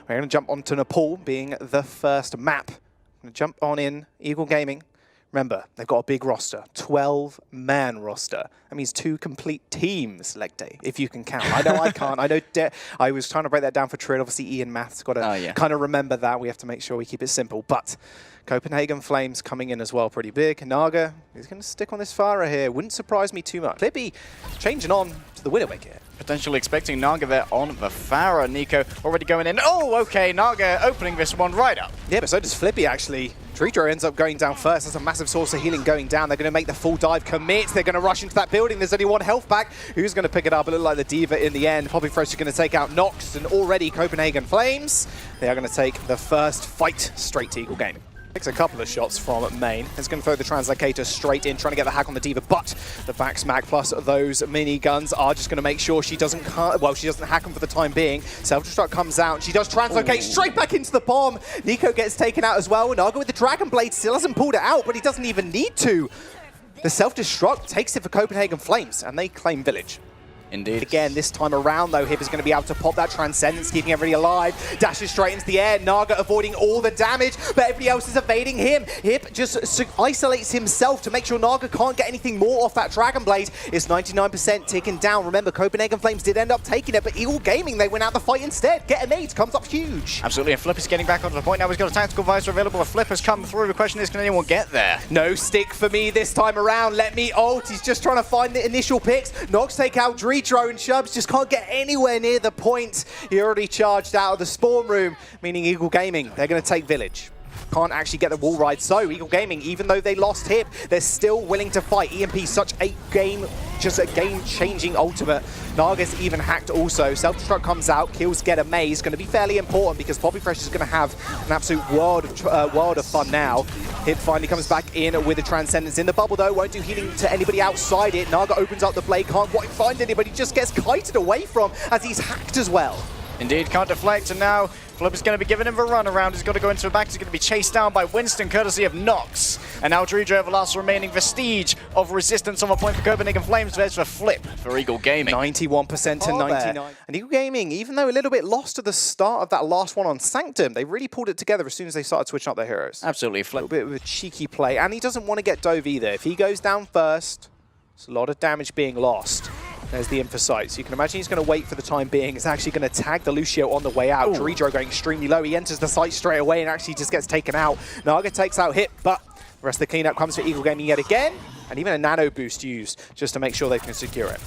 We're going to jump onto Nepal, being the first map. I'm going to jump on in Eagle Gaming. Remember, they've got a big roster, 12-man roster. That means 2 complete teams, leg day, if you can count. I know I can't. I know I was trying to break that down for Trill. Obviously, Ian Math's got to kind of remember that. We have to make sure we keep it simple. But Copenhagen Flames coming in as well, pretty big. Naga, he's going to stick on this Farah here. Wouldn't surprise me too much. Flippy changing on to the Widowmaker here. Potentially expecting Naga there on the Farah. Nico already going in. Oh, okay, Naga opening this one right up. Yeah, but so does Flippy, actually. Dredro ends up going down first. That's a massive source of healing going down. They're going to make the full dive commit. They're going to rush into that building. There's only 1 health back. Who's going to pick it up? It looked like the Diva in the end. Poppy Fresh is going to take out Nox, and already Copenhagen Flames. They are going to take the first fight straight to Eagle Gaming. Takes a couple of shots from main. It's going to throw the Translocator straight in, trying to get the hack on the Diva, but the back smack plus those miniguns are just going to make sure she doesn't hack them for the time being. Self-destruct comes out. She does Translocate straight back into the bomb. Nico gets taken out as well. Naga with the Dragon Blade still hasn't pulled it out, but he doesn't even need to. The self-destruct takes it for Copenhagen Flames, and they claim Village. Indeed. Again, this time around, though, Hip is going to be able to pop that Transcendence, keeping everybody alive. Dashes straight into the air. Naga avoiding all the damage, but everybody else is evading him. Hip just isolates himself to make sure Naga can't get anything more off that Dragon Blade. It's 99% ticking down. Remember, Copenhagen Flames did end up taking it, but Eagle Gaming, they went out the fight instead. Get an 8 comes up huge. Absolutely, and Flip is getting back onto the point now. He's got a tactical visor available. A Flip has come through. The question is, can anyone get there? No stick for me this time around. Let me ult. He's just trying to find the initial picks. Nox take out Dredro, and Shubs just can't get anywhere near the point. He already charged out of the spawn room, meaning Eagle Gaming, they're going to take Village. Can't actually get the wall ride. So Eagle Gaming, even though they lost Hip, they're still willing to fight. EMP, such a game-changing ultimate. Naga's even hacked also. Self-destruct comes out, kills Get a Maze. Going to be fairly important because Poppy Fresh is going to have an absolute world of fun now. Hip finally comes back in with the Transcendence in the bubble though. Won't do healing to anybody outside it. Naga opens up the blade, can't quite find anybody. Just gets kited away from as he's hacked as well. Indeed, can't deflect, and now Flip is going to be giving him a run around. He's got to go into the back. He's going to be chased down by Winston, courtesy of Nox. And now Dredro, the last remaining vestige of resistance on the point for Copenhagen Flames. There's the Flip for Eagle Gaming. 91% to 99. And Eagle Gaming, even though a little bit lost at the start of that last one on Sanctum, they really pulled it together as soon as they started switching up their heroes. Absolutely, Flip. A little bit of a cheeky play, and he doesn't want to get dove either. If he goes down first, there's a lot of damage being lost. There's the Infosight. So you can imagine he's going to wait for the time being. He's actually going to tag the Lucio on the way out. Dredro going extremely low. He enters the site straight away and actually just gets taken out. Naga takes out Hip, but the rest of the cleanup comes for Eagle Gaming yet again. And even a nano boost used just to make sure they can secure it.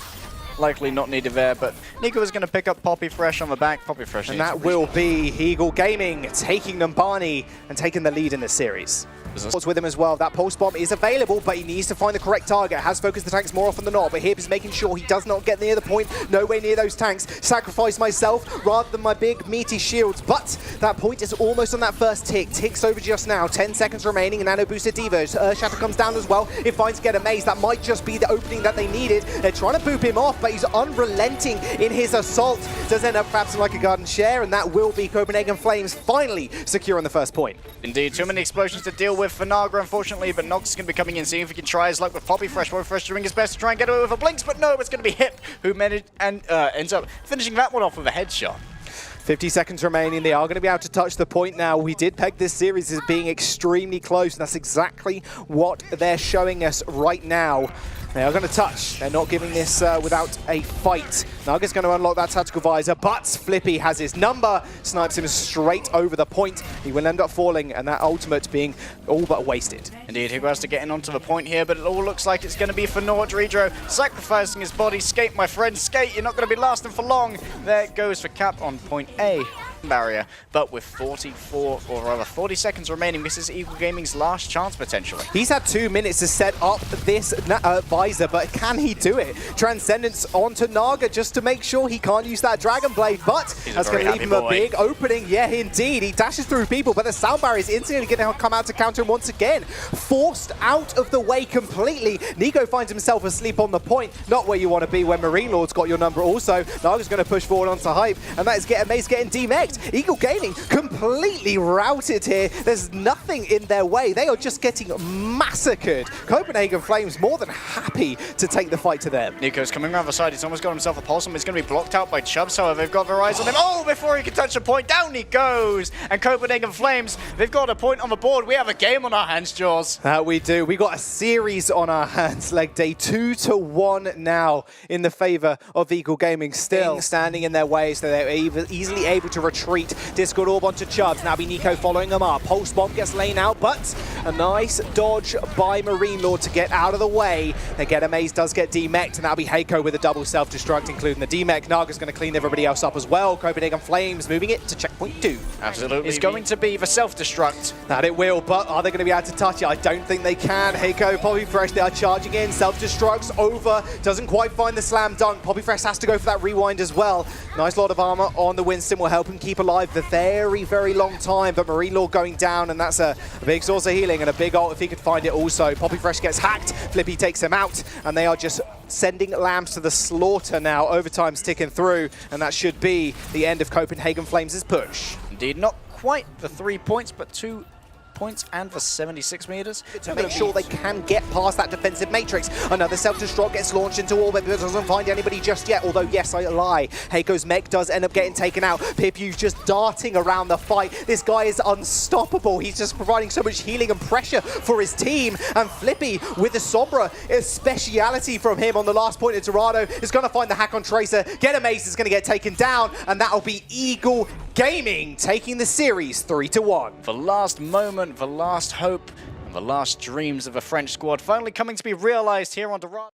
Likely not needed there, but Nico is going to pick up Poppy Fresh on the back. Poppy Fresh. And that will be Eagle Gaming taking Numbani and taking the lead in this series. What's with him as well. That pulse bomb is available, but he needs to find the correct target. Has focused the tanks more often than not, but Hip is making sure he does not get near the point, nowhere near those tanks. Sacrifice myself rather than my big meaty shields, but that point is almost on that first tick. Ticks over just now. 10 seconds remaining, and nano boosted Diva. Earthshatter comes down as well. It finds Get a Maze. That might just be the opening that they needed. They're trying to boop him off, but he's unrelenting in his assault. Does end up perhaps like a garden share, and that will be Copenhagen Flames finally securing the first point. Indeed, too many explosions to deal with for Naga, unfortunately, but Nox is going to be coming in, seeing if he can try his luck with Poppy Fresh. Poppy Fresh doing his best to try and get away with a Blinks, but no, it's going to be Hip who managed and ends up finishing that one off with a headshot. 50 seconds remaining. They are going to be able to touch the point now. We did peg this series as being extremely close, and that's exactly what they're showing us right now. They are going to touch. They're not giving this without a fight. Naga's going to unlock that tactical visor, but Flippy has his number. Snipes him straight over the point. He will end up falling, and that ultimate being all but wasted. Indeed, Hugo has to get in onto the point here, but it all looks like it's going to be for naught. Dredro sacrificing his body. Skate, my friend, skate. You're not going to be lasting for long. There it goes for Cap on point A. Barrier, but with 40 seconds remaining, this is Eagle Gaming's last chance potentially. He's had 2 minutes to set up this visor, but can he do it? Transcendence onto Naga just to make sure he can't use that Dragon Blade, but that's going to leave him a big opening. Yeah, indeed. He dashes through people, but the sound barrier is instantly going to come out to counter him once again. Forced out of the way completely. Nico finds himself asleep on the point. Not where you want to be when Marine Lord's got your number also. Naga's going to push forward onto Hype, and that is Get a Maze getting D-Meg. D-Mect. Eagle Gaming completely routed here. There's nothing in their way. They are just getting massacred. Copenhagen Flames more than happy to take the fight to them. Nico's coming around the side. He's almost got himself a pulse. He's going to be blocked out by Chubbs. However, they've got their eyes on him. Oh, before he can touch the point, down he goes. And Copenhagen Flames, they've got a point on the board. We have a game on our hands, Jaws. We do. We got a series on our hands. Leg day 2-1 now in the favor of Eagle Gaming. Still standing in their way, so they're easily able to retreat. Discord Orb onto Chubbs. Now be Nico following them up. Pulse Bomb gets laid out, but a nice dodge by Marine Lord to get out of the way. They get a maze, does get D-Mect, and that'll be Heiko with a double self-destruct, including the D-Mect. Naga's going to clean everybody else up as well. Copenhagen Flames moving it to checkpoint 2. Absolutely. It's going to be the self-destruct. That it will, but are they going to be able to touch it? I don't think they can. Heiko, Poppy Fresh, they are charging in. Self-destructs over. Doesn't quite find the slam dunk. Poppy Fresh has to go for that rewind as well. Nice lot of armor on the Winston will help him keep alive for very, very long time. But Marine Lord going down, and that's a big source of healing and a big ult if he could find it also. Poppy Fresh gets hacked. Flippy takes him out, and they are just sending lambs to the slaughter now. Overtime's ticking through, and that should be the end of Copenhagen Flames' push. Indeed, not quite the 3 points, but 2 points and for 76 meters. To make sure they can get past that defensive matrix. Another self-destruct gets launched into orbit, but doesn't find anybody just yet. Although, yes, I lie. Heiko's mech does end up getting taken out. Pipu's just darting around the fight. This guy is unstoppable. He's just providing so much healing and pressure for his team. And Flippy with the Sombra, a speciality from him on the last point of Dorado, is going to find the hack on Tracer. Get a mace is going to get taken down, and that'll be Eagle Gaming taking the series 3-1. The last moment, the last hope, and the last dreams of a French squad finally coming to be realized here on Dorado.